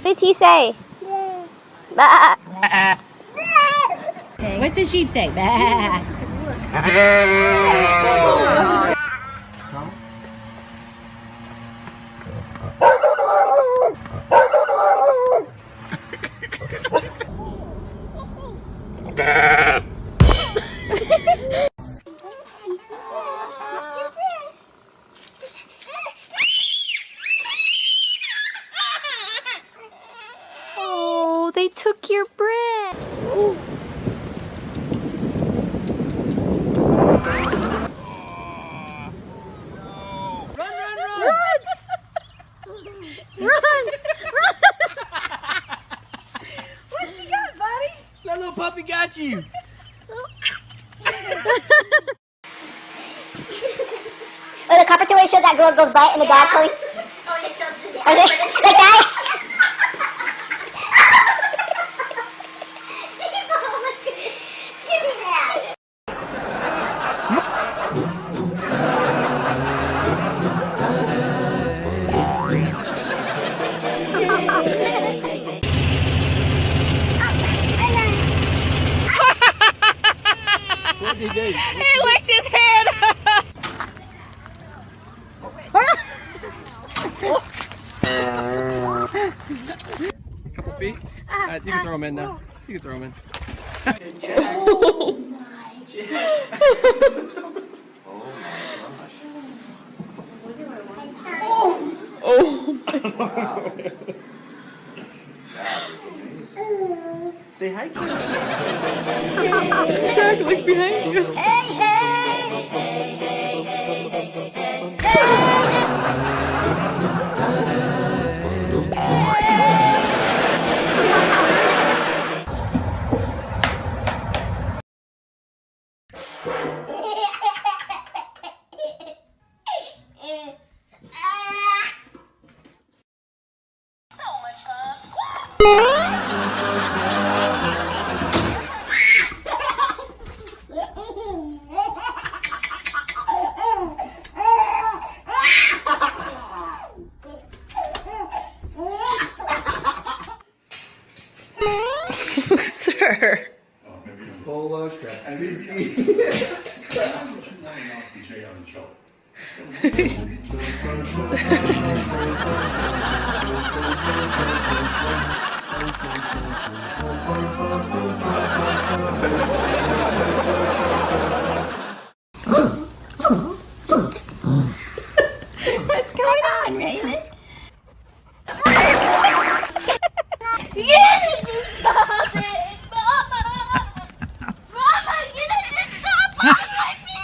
What did he say? Bah. What's the sheep say? Bah. Oh, they took your bread. What she got, buddy? That little puppy got you. Or the carpenter where it shows that girl goes by it and the dog pulling. Oh, and it shows this. Like that? Give me that. What did he do? He licked his head. A couple feet. You can throw him in now. You can throw him in. Say hi, Kid. Jack, look behind you. Sir. Bola, Krasinski. What's going on, Raymond? Stop it, Mama! Mama, you need to stop following me!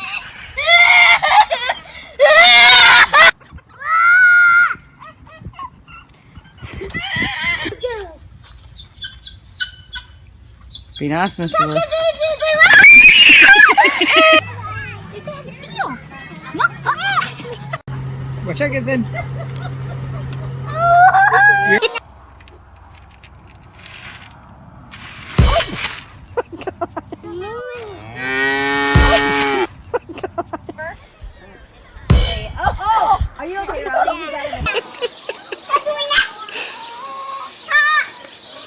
Be nice, Mr. Lewis. Well, check it then. Are you okay, Riley? You got it.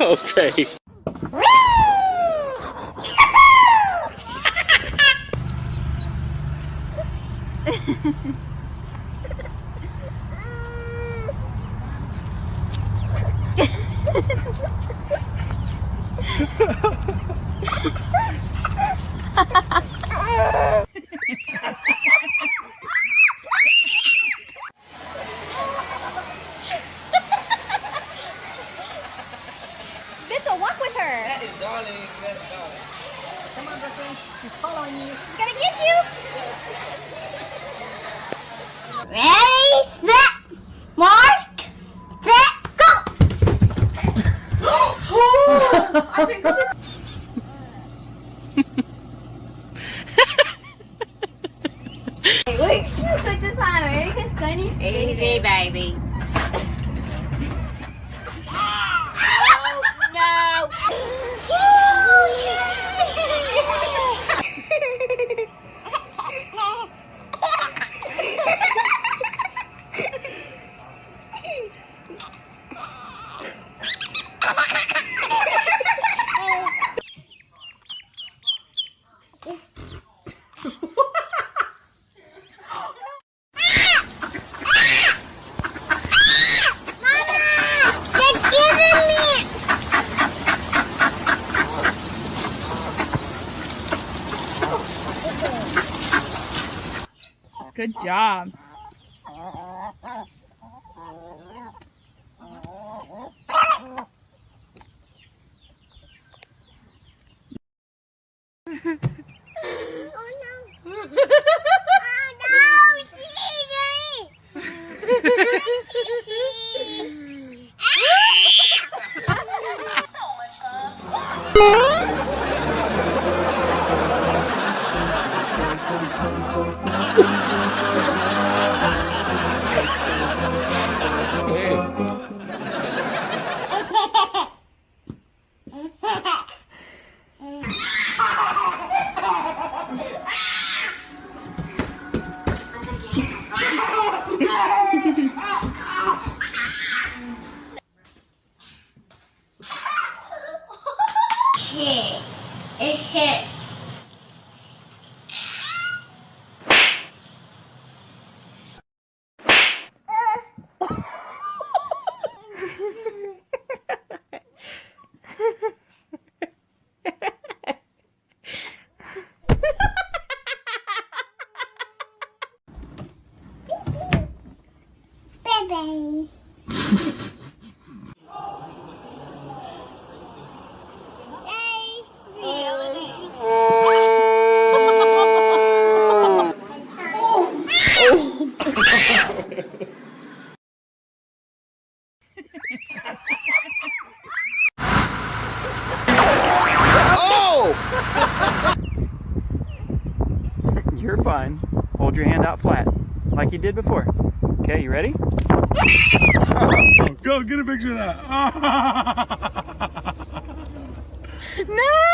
Okay. Mitchell, walk with her. That is darling. That is darling. Come on, Brooklyn. He's following you. He's gonna get you. Ready, set, mark, set, go! I think we should. Wait, should we put this on America's Funny Street? Easy, baby. Good job. It's hit. Baby. You're fine. Hold your hand out flat, like you did before. Okay, you ready? Go, get a picture of that. No!